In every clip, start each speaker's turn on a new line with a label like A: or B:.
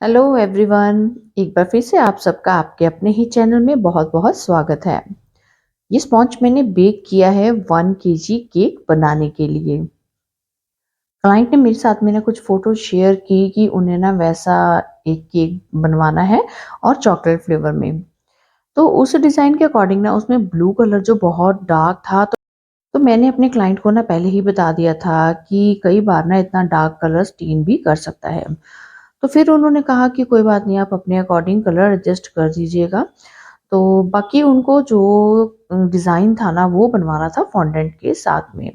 A: Hello everyone. एक बार फिर से आप सबका आपके अपने ही चैनल में बहुत बहुत स्वागत है। ये स्पॉन्ज मैंने बेक किया है 1 kg केक बनाने के लिए। क्लाइंट ने मेरे साथ में ना कुछ फोटो शेयर की कि उन्हें ना वैसा एक केक बनवाना है और चॉकलेट फ्लेवर में। तो उस डिज़ाइन के अकॉर्डिंग ना उसमें ब्लू कलर जो बहुत डार्क था, तो मैंने अपने क्लाइंट को ना पहले ही बता दिया था कि कई बार ना इतना डार्क कलर स्टेन भी कर सकता है। तो फिर उन्होंने कहा कि कोई बात नहीं, आप अपने अकॉर्डिंग कलर एडजस्ट कर दीजिएगा। तो बाकी उनको जो डिज़ाइन था ना वो बनवाना था फॉन्डेंट के साथ में।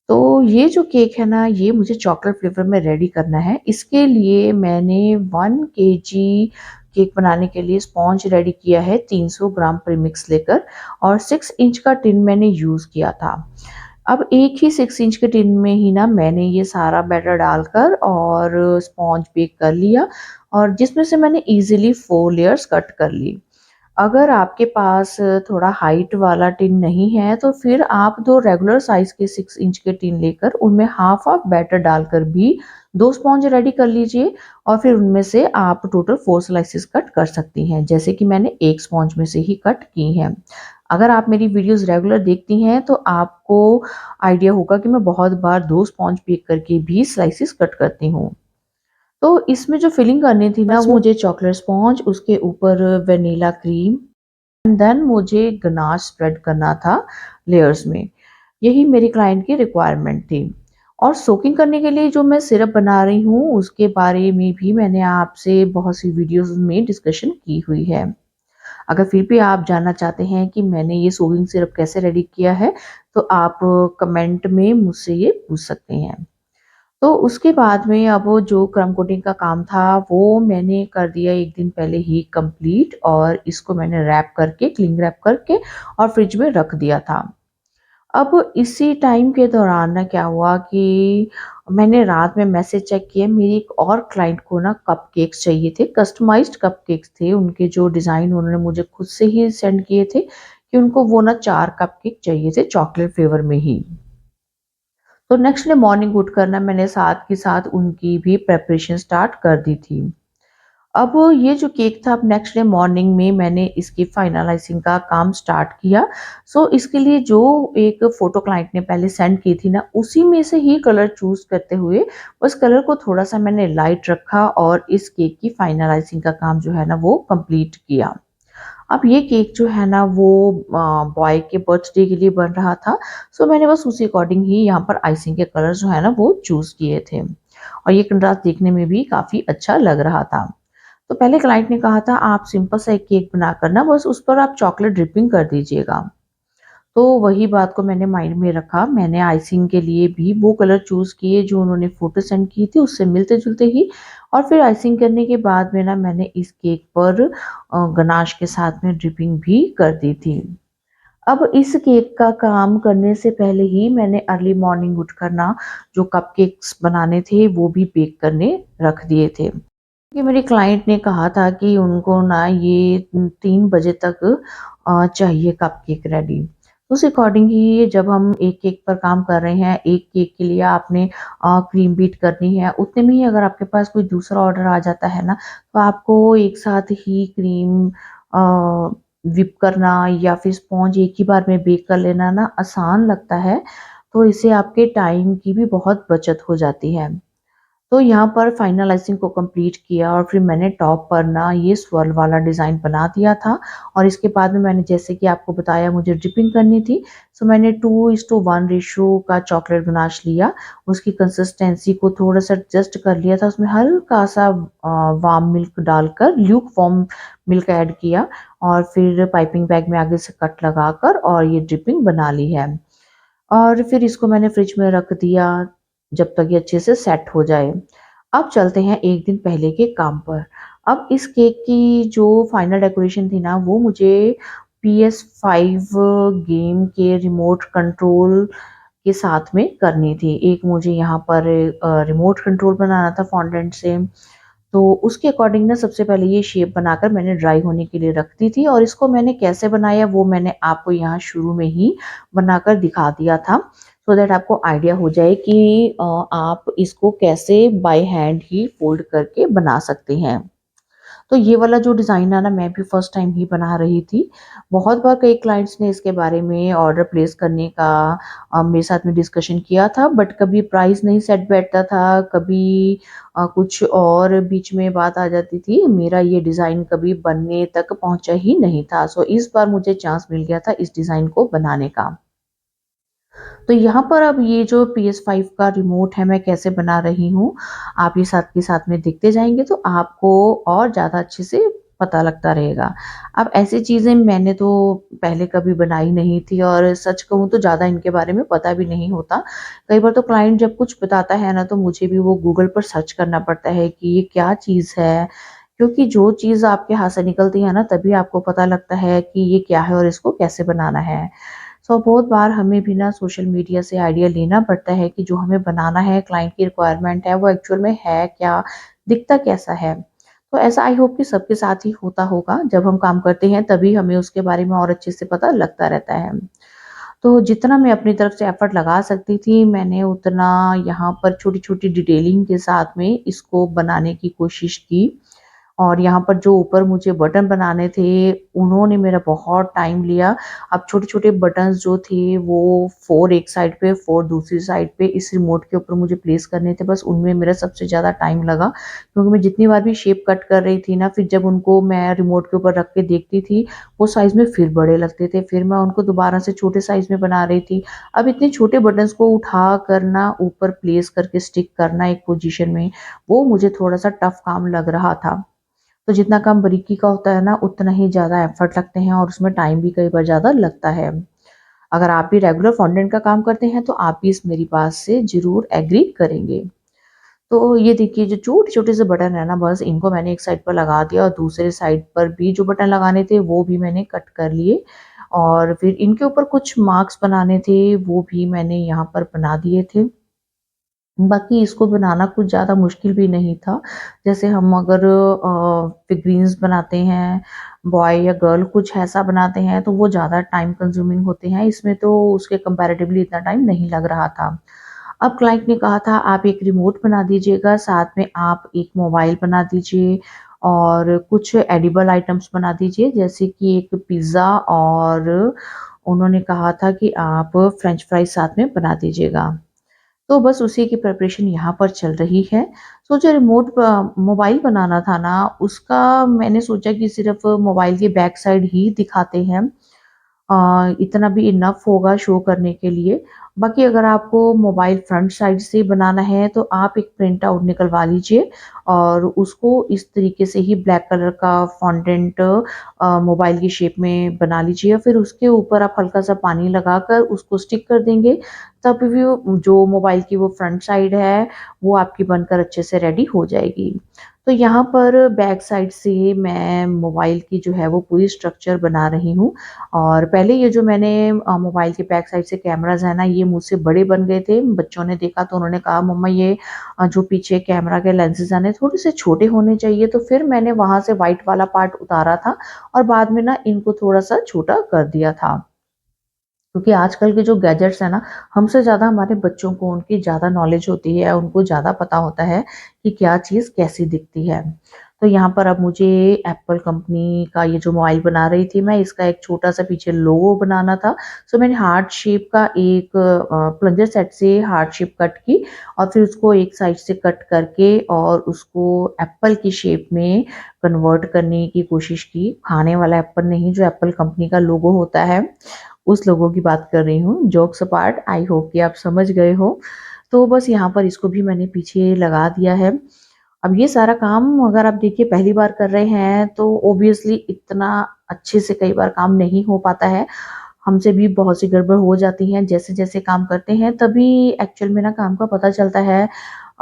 A: तो ये जो केक है ना ये मुझे चॉकलेट फ्लेवर में रेडी करना है। इसके लिए मैंने 1 kg केक बनाने के लिए स्पॉन्ज रेडी किया है 300 ग्राम प्रीमिक्स लेकर, और 6 इंच का टिन मैंने यूज़ किया था। अब एक ही 6 इंच के टिन में ही ना मैंने ये सारा बैटर डालकर और स्पॉन्ज बेक कर लिया, और जिसमें से मैंने इजीली 4 लेयर्स कट कर ली। अगर आपके पास थोड़ा हाइट वाला टिन नहीं है तो फिर आप 2 रेगुलर साइज़ के 6 इंच के टिन लेकर उनमें हाफ हाफ बैटर डालकर भी 2 स्पॉन्ज रेडी कर लीजिए, और फिर उनमें से आप टोटल 4 स्लाइसेस कट कर सकती हैं, जैसे कि मैंने एक स्पॉन्ज में से ही कट की हैं। अगर आप मेरी वीडियोस रेगुलर देखती हैं तो आपको आइडिया होगा कि मैं बहुत बार 2 स्पॉन्ज बेक करके भी स्लाइसेस कट करती हूँ। तो इसमें जो फिलिंग करनी थी ना, बस वो मुझे चॉकलेट स्पॉन्ज, उसके ऊपर वेनिला क्रीम, एंड देन मुझे गनाश स्प्रेड करना था लेयर्स में। यही मेरी क्लाइंट की रिक्वायरमेंट थी। और सोकिंग करने के लिए जो मैं सिरप बना रही हूँ उसके बारे में भी मैंने आपसे बहुत सी वीडियोस में डिस्कशन की हुई है। अगर फिर भी आप जानना चाहते हैं कि मैंने ये सोकिंग सिरप कैसे रेडी किया है, तो आप कमेंट में मुझसे ये पूछ सकते हैं। तो उसके बाद में अब वो जो क्रम कोटिंग का काम था वो मैंने कर दिया 1 दिन पहले ही कंप्लीट, और इसको मैंने रैप करके, क्लिंग रैप करके और फ्रिज में रख दिया था। अब इसी टाइम के दौरान ना क्या हुआ कि मैंने रात में मैसेज चेक किया, मेरी एक और क्लाइंट को ना कपकेक्स चाहिए थे, कस्टमाइज्ड कपकेक्स थे। उनके जो डिज़ाइन उन्होंने मुझे खुद से ही सेंड किए थे कि उनको वो ना 4 कपकेक चाहिए थे चॉकलेट फ्लेवर में ही। तो नेक्स्ट डे मॉर्निंग उठकर ना मैंने साथ के साथ उनकी भी प्रिपरेशन स्टार्ट कर दी थी। अब ये जो केक था, अब नेक्स्ट डे मॉर्निंग में मैंने इसकी फाइनलाइजिंग का काम स्टार्ट किया। सो इसके लिए जो एक फ़ोटो क्लाइंट ने पहले सेंड की थी ना, उसी में से ही कलर चूज़ करते हुए उस कलर को थोड़ा-सा मैंने लाइट रखा और इस केक की फाइनलाइजिंग का काम जो है ना वो कंप्लीट किया। अब ये केक जो है ना वो बॉय के बर्थडे के लिए बन रहा था। सो मैंने बस उसी अकॉर्डिंग ही यहाँ पर आइसिंग के कलर जो है ना वो चूज़ किए थे, और ये कंट्रास्ट देखने में भी काफ़ी अच्छा लग रहा था। तो पहले क्लाइंट ने कहा था आप सिंपल सा एक केक बनाकर ना बस उस पर आप चॉकलेट ड्रिपिंग कर दीजिएगा। तो वही बात को मैंने माइंड में रखा। मैंने आइसिंग के लिए भी वो कलर चूज़ किए जो उन्होंने फ़ोटो सेंड की थी उससे मिलते-जुलते ही, और फिर आइसिंग करने के बाद में ना मैंने इस केक पर गनाश के साथ में ड्रिपिंग भी कर दी थी। अब इस केक का काम करने से पहले ही मैंने अर्ली मॉर्निंग उठकर ना जो कपकेक्स बनाने थे वो भी बेक करने रख दिए थे। कि मेरे क्लाइंट ने कहा था कि उनको ना ये 3 बजे तक चाहिए कपकेक रेडी। उस अकॉर्डिंग ही जब हम एक केक पर काम कर रहे हैं, एक केक के लिए आपने क्रीम बीट करनी है, उतने में ही अगर आपके पास कोई दूसरा ऑर्डर आ जाता है ना, तो आपको एक साथ ही क्रीम व्हिप करना या फिर स्पॉन्ज एक ही बार में बेक कर लेना ना आसान लगता है, तो इससे आपके टाइम की भी बहुत बचत हो जाती है। तो यहाँ पर फाइनलाइज़िंग को कंप्लीट किया और फिर मैंने टॉप पर ना ये स्वर्ल वाला डिज़ाइन बना दिया था, और इसके बाद में मैंने जैसे कि आपको बताया मुझे ड्रिपिंग करनी थी, सो मैंने 2:1 रेशियो का चॉकलेट गनाश लिया। उसकी कंसिस्टेंसी को थोड़ा-सा एडजस्ट कर लिया था, उसमें हल्का-सा वार्म मिल्क डालकर ल्यूक वार्म मिल्क ऐड किया, और फिर पाइपिंग बैग में आगे से कट लगाकर और ये ड्रिपिंग बना ली है। और फिर इसको मैंने फ्रिज में रख दिया जब तक ये अच्छे से सेट हो जाए। अब चलते हैं 1 दिन पहले के काम पर। अब इस केक की जो फाइनल डेकोरेशन थी ना वो मुझे PS5 गेम के रिमोट कंट्रोल के साथ में करनी थी। एक मुझे यहाँ पर रिमोट कंट्रोल बनाना था फॉन्डेंट से। तो उसके अकॉर्डिंग ना सबसे पहले ये शेप बनाकर मैंने ड्राई होने के लिए रख दी थी, और इसको मैंने कैसे बनाया वो मैंने आपको यहाँ शुरू में ही बनाकर दिखा दिया था। सो दैट आपको आइडिया हो जाए कि आप इसको कैसे बाय हैंड ही फोल्ड करके बना सकते हैं। तो ये वाला जो डिज़ाइन है ना, मैं भी फर्स्ट टाइम ही बना रही थी। बहुत बार कई क्लाइंट्स ने इसके बारे में ऑर्डर प्लेस करने का मेरे साथ में डिस्कशन किया था, बट कभी प्राइस नहीं सेट बैठता था, कभी कुछ और बीच में बात आ जाती थी। मेरा ये डिज़ाइन कभी बनने तक पहुँचा ही नहीं था। सो इस बार मुझे चांस मिल गया था इस डिज़ाइन को बनाने का। तो यहाँ पर अब ये जो PS5 का रिमोट है मैं कैसे बना रही हूँ, आप ये साथ के साथ में देखते जाएँगे तो आपको और ज़्यादा अच्छे से पता लगता रहेगा। अब ऐसी चीज़ें मैंने तो पहले कभी बनाई नहीं थी और सच कहूँ तो ज़्यादा इनके बारे में पता भी नहीं होता। कई बार तो क्लाइंट जब कुछ बताता है ना, तो मुझे भी वो गूगल पर सर्च करना पड़ता है कि ये क्या चीज़ है? क्योंकि जो चीज़ आपके हाथ से निकलती है ना, तभी आपको पता लगता है कि ये क्या है और इसको कैसे बनाना है। सो बहुत बार हमें भी ना सोशल मीडिया से आइडिया लेना पड़ता है कि जो हमें बनाना है, क्लाइंट की रिक्वायरमेंट है, वो एक्चुअल में है क्या, दिखता कैसा है। तो ऐसा आई होप कि सबके साथ ही होता होगा, जब हम काम करते हैं तभी हमें उसके बारे में और अच्छे से पता लगता रहता है। तो जितना मैं अपनी तरफ से एफर्ट लगा सकती थी, मैंने उतना यहाँ पर छोटी-छोटी डिटेलिंग के साथ में इसको बनाने की कोशिश की। और यहाँ पर जो ऊपर मुझे बटन बनाने थे, उन्होंने मेरा बहुत टाइम लिया। अब छोटे-छोटे बटन्स जो थे वो 4 एक साइड पे, 4 दूसरी साइड पे इस रिमोट के ऊपर मुझे प्लेस करने थे, बस उनमें मेरा सबसे ज़्यादा टाइम लगा। क्योंकि मैं जितनी बार भी शेप कट कर रही थी ना, फिर जब उनको मैं रिमोट के ऊपर रख के देखती थी, वो साइज़ में फिर बड़े लगते थे, फिर मैं उनको दोबारा से छोटे साइज़ में बना रही थी। अब इतने छोटे बटन्स को उठा कर ना ऊपर प्लेस करके स्टिक करना एक पोज़ीशन में, वो मुझे थोड़ा-सा टफ काम लग रहा था। तो जितना काम बारीकी का होता है ना, उतना ही ज़्यादा एफर्ट लगते हैं और उसमें टाइम भी कई बार ज़्यादा लगता है। अगर आप भी रेगुलर फॉन्डेंट का काम करते हैं, तो आप भी इस मेरी बात से ज़रूर एग्री करेंगे। तो ये देखिए जो छोटे-छोटे से बटन है ना, बस इनको मैंने एक साइड पर लगा दिया और दूसरे साइड पर भी जो बटन लगाने थे, वो भी मैंने कट कर लिए और फिर इनके ऊपर कुछ मार्क्स बनाने थे, वो भी मैंने यहाँ पर बना दिए थे। बाकी इसको बनाना कुछ ज़्यादा मुश्किल भी नहीं था। जैसे हम अगर फिगरीन्स बनाते हैं, बॉय या गर्ल कुछ ऐसा बनाते हैं, तो वो ज़्यादा टाइम कंज्यूमिंग होते हैं। इसमें तो उसके कंपैरेटिवली इतना टाइम नहीं लग रहा था। अब क्लाइंट ने कहा था आप एक रिमोट बना दीजिएगा, साथ में आप एक मोबाइल बना दीजिए और कुछ एडिबल आइटम्स बना दीजिए, जैसे कि एक पिज़्ज़ा और उन्होंने कहा था कि आप फ्रेंच फ्राइज़ साथ में बना दीजिएगा। तो बस उसी की प्रिपरेशन यहाँ पर चल रही है। सो जो रिमोट मोबाइल बनाना था ना, उसका मैंने सोचा कि सिर्फ़ मोबाइल की बैक साइड ही दिखाते हैं। इतना भी इनफ होगा शो करने के लिए। बाकी अगर आपको मोबाइल फ्रंट साइड से बनाना है, तो आप एक प्रिंट आउट निकलवा लीजिए और उसको इस तरीके से ही ब्लैक कलर का फॉन्डेंट मोबाइल की शेप में बना लीजिए। फिर उसके ऊपर आप हल्का-सा पानी लगाकर उसको स्टिक कर देंगे, तब भी वो जो मोबाइल की वो फ्रंट साइड है, वो आपकी बनकर अच्छे से रेडी हो जाएगी। तो यहाँ पर बैक साइड से मैं मोबाइल की जो है वो पूरी स्ट्रक्चर बना रही हूँ। और पहले ये जो मैंने मोबाइल के बैक साइड से कैमराज़ है ना, ये मुझसे बड़े बन गए थे। बच्चों ने देखा तो उन्होंने कहा मम्मा ये जो पीछे कैमरा के लेंसेज़ हैं ना, थोड़े से छोटे होने चाहिए। तो फिर मैंने वहाँ से व्हाइट वाला पार्ट उतारा था और बाद में ना इनको थोड़ा-सा छोटा कर दिया था। क्योंकि आजकल के जो गैजेट्स हैं ना, हमसे ज़्यादा हमारे बच्चों को उनकी ज़्यादा नॉलेज होती है, उनको ज़्यादा पता होता है कि क्या चीज़ कैसी दिखती है। तो यहाँ पर अब मुझे एप्पल कंपनी का ये जो मोबाइल बना रही थी मैं, इसका एक छोटा-सा पीछे लोगो बनाना था। सो मैंने हार्ट शेप का एक प्लंजर सेट से हार्ट शेप कट की और फिर उसको एक साइड से कट करके और उसको एप्पल की शेप में कन्वर्ट करने की कोशिश की। खाने वाला एप्पल नहीं, जो एप्पल कंपनी का लोगो होता है, उस लोगों की बात कर रही हूँ। जोक्स अपार्ट, आई होप कि आप समझ गए हो। तो बस यहाँ पर इसको भी मैंने पीछे लगा दिया है। अब ये सारा काम अगर आप देखिए पहली बार कर रहे हैं, तो ऑब्वियसली इतना अच्छे से कई बार काम नहीं हो पाता है। हमसे भी बहुत सी गड़बड़ हो जाती है। जैसे-जैसे काम करते हैं तभी एक्चुअल में ना काम का पता चलता है।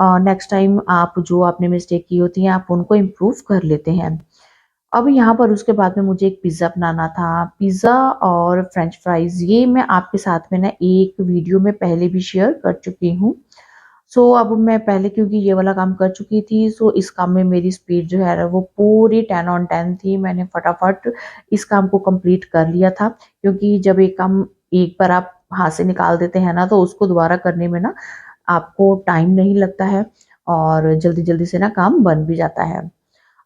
A: नेक्स्ट टाइम आप जो आपने मिस्टेक की होती है, आप उनको इम्प्रूव कर लेते हैं। अब यहाँ पर उसके बाद में मुझे एक पिज़्ज़ा बनाना था। पिज़्ज़ा और फ्रेंच फ्राइज़ ये मैं आपके साथ में ना एक वीडियो में पहले भी शेयर कर चुकी हूँ। सो अब मैं पहले क्योंकि ये वाला काम कर चुकी थी, सो इस काम में मेरी स्पीड जो है ना वो पूरी 10 ऑन 10 थी। मैंने फटाफट इस काम को कंप्लीट कर लिया था, क्योंकि जब एक काम एक बार आप हाथ से निकाल देते हैं ना, तो उसको दोबारा करने में ना आपको टाइम नहीं लगता है और जल्दी-जल्दी से ना काम बन भी जाता है।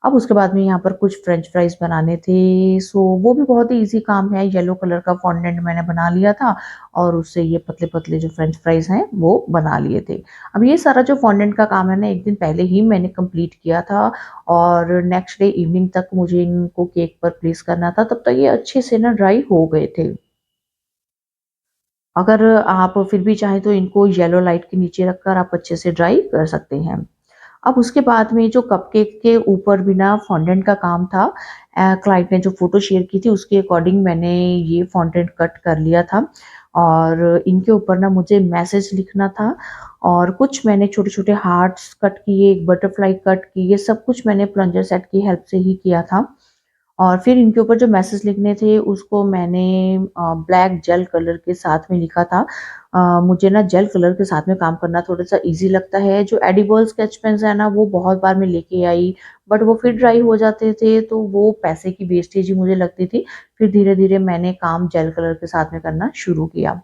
A: अब उसके बाद में यहाँ पर कुछ फ्रेंच फ्राइज़ बनाने थे, सो वो भी बहुत ही ईज़ी काम है। येलो कलर का फॉन्डेंट मैंने बना लिया था और उससे ये पतले-पतले जो फ्रेंच फ्राइज़ हैं, वो बना लिए थे। अब ये सारा जो फॉन्डेंट का काम है ना, 1 दिन पहले ही मैंने कंप्लीट किया था और नेक्स्ट डे इवनिंग तक मुझे इनको केक पर प्लेस करना था, तब तक ये अच्छे से ना ड्राई हो गए थे। अगर आप फिर भी चाहें तो इनको येलो लाइट के नीचे रखकर आप अच्छे से ड्राई कर सकते हैं। अब उसके बाद में जो कपकेक के ऊपर भी ना फॉन्डेंट का काम था, क्लाइंट ने जो फ़ोटो शेयर की थी उसके अकॉर्डिंग मैंने ये फॉन्डेंट कट कर लिया था और इनके ऊपर ना मुझे मैसेज लिखना था और कुछ मैंने छोटे-छोटे हार्ट्स कट किए, एक बटरफ्लाई कट की, ये सब कुछ मैंने प्लंजर सेट की हेल्प से ही किया था। और फिर इनके ऊपर जो मैसेज लिखने थे उसको मैंने ब्लैक जेल कलर के साथ में लिखा था। मुझे ना जेल कलर के साथ में काम करना थोड़ा-सा ईज़ी लगता है। जो एडिबल स्केच पेन्स है ना वो बहुत बार मैं लेके आई, बट वो फिर ड्राई हो जाते थे, तो वो पैसे की वेस्टेज ही मुझे लगती थी। फिर धीरे-धीरे मैंने काम जेल कलर के साथ में करना शुरू किया।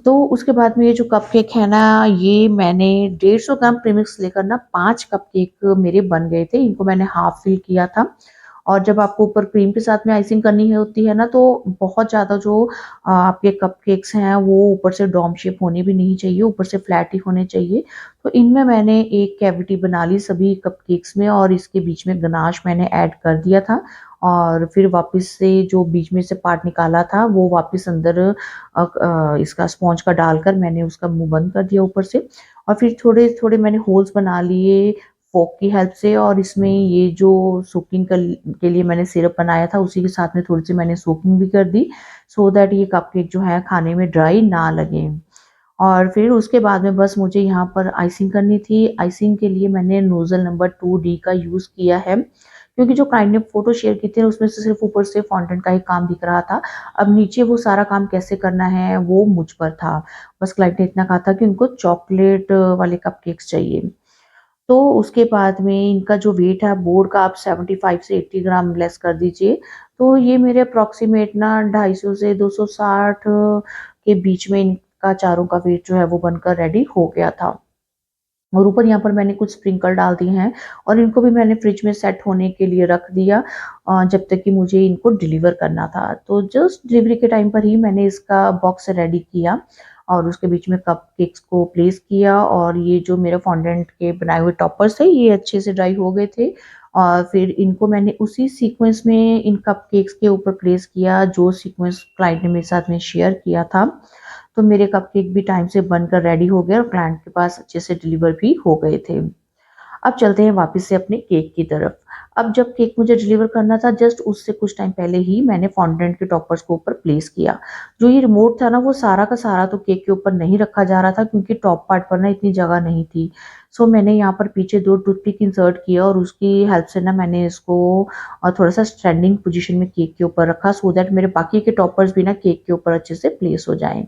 A: तो उसके बाद में ये जो कपकेक है ना, ये मैंने 150 ग्राम प्रीमिक्स लेकर ना 5 कपकेक मेरे बन गए थे। इनको मैंने हाफ फिल किया था और जब आपको ऊपर क्रीम के साथ में आइसिंग करनी है होती है ना, तो बहुत ज़्यादा जो आपके कपकेक्स हैं, वो ऊपर से डोम शेप होने भी नहीं चाहिए, ऊपर से फ्लैट ही होने चाहिए। तो इनमें मैंने एक कैविटी बना ली सभी कपकेक्स में और इसके बीच में गनाश मैंने ऐड कर दिया था और फिर वापस से जो बीच में से पार्ट निकाला था, वो वापस अंदर इसका स्पॉन्ज का डालकर मैंने उसका मुँह बंद कर दिया ऊपर से और फिर थोड़े-थोड़े मैंने होल्स बना लिए फ़ोक की हेल्प से और इसमें ये जो सोकिंग के लिए मैंने सिरप बनाया था, उसी के साथ में थोड़ी-सी मैंने सोकिंग भी कर दी, सो दैट ये कपकेक जो है खाने में ड्राई ना लगे। और फिर उसके बाद में बस मुझे यहाँ पर आइसिंग करनी थी। आइसिंग के लिए मैंने नोज़ल नंबर 2D का यूज़ किया है, क्योंकि जो क्लाइंट ने फ़ोटो शेयर की थी उसमें से सिर्फ़ ऊपर से फॉन्टेंट का ही काम दिख रहा था। अब नीचे वो सारा काम कैसे करना है वो मुझ पर था। बस क्लाइंट ने इतना कहा था कि उनको चॉकलेट वाले कपकेक्स चाहिए। तो उसके बाद में इनका जो वेट है बोर्ड का आप 75 से 80 ग्राम लेस कर दीजिए। तो ये मेरे अप्रॉक्सिमेट ना 250 से 260 के बीच में इनका चारों का वेट जो है वो बनकर रेडी हो गया था। और ऊपर यहाँ पर मैंने कुछ स्प्रिंकल डाल दिए हैं और इनको भी मैंने फ्रिज में सेट होने के लिए रख दिया जब तक कि मुझे इनको डिलीवर करना था। तो जस्ट डिलीवरी के टाइम पर ही मैंने इसका बॉक्स रेडी किया और उसके बीच में कपकेक्स को प्लेस किया और ये जो मेरे फॉन्डेंट के बनाए हुए टॉपर्स थे ये अच्छे से ड्राई हो गए थे और फिर इनको मैंने उसी सीक्वेंस में इन कपकेक्स के ऊपर प्लेस किया जो सीक्वेंस क्लाइंट ने मेरे साथ में शेयर किया था। तो मेरे कपकेक भी टाइम से बनकर रेडी हो गए और क्लाइंट के पास अच्छे से डिलीवर भी हो गए थे। अब चलते हैं वापस से अपने केक की तरफ। अब जब केक मुझे डिलीवर करना था जस्ट उससे कुछ टाइम पहले ही मैंने फॉन्डेंट के टॉपर्स को ऊपर प्लेस किया। जो ये रिमोट था ना वो सारा का सारा तो केक के ऊपर नहीं रखा जा रहा था क्योंकि टॉप पार्ट पर ना इतनी जगह नहीं थी। सो मैंने यहाँ पर पीछे 2 टूथपिक इंसर्ट किया और उसकी हेल्प से ना मैंने इसको थोड़ा-सा स्टैंडिंग पोज़ीशन में केक के ऊपर रखा सो दैट मेरे बाकी के टॉपर्स भी ना केक के ऊपर अच्छे से प्लेस हो जाएँ।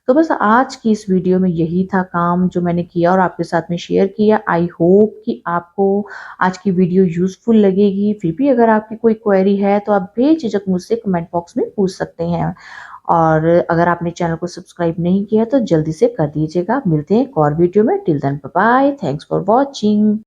A: तो बस आज की इस वीडियो में यही था काम जो मैंने किया और आपके साथ में शेयर किया। आई होप कि आपको आज की वीडियो यूज़फुल लगेगी। फिर भी अगर आपकी कोई क्वेरी है तो आप बेझिझक मुझसे कमेंट बॉक्स में पूछ सकते हैं। और अगर आपने चैनल को सब्सक्राइब नहीं किया तो जल्दी से कर दीजिएगा। मिलते हैं एक और वीडियो में। Till then bye bye. Thanks for watching.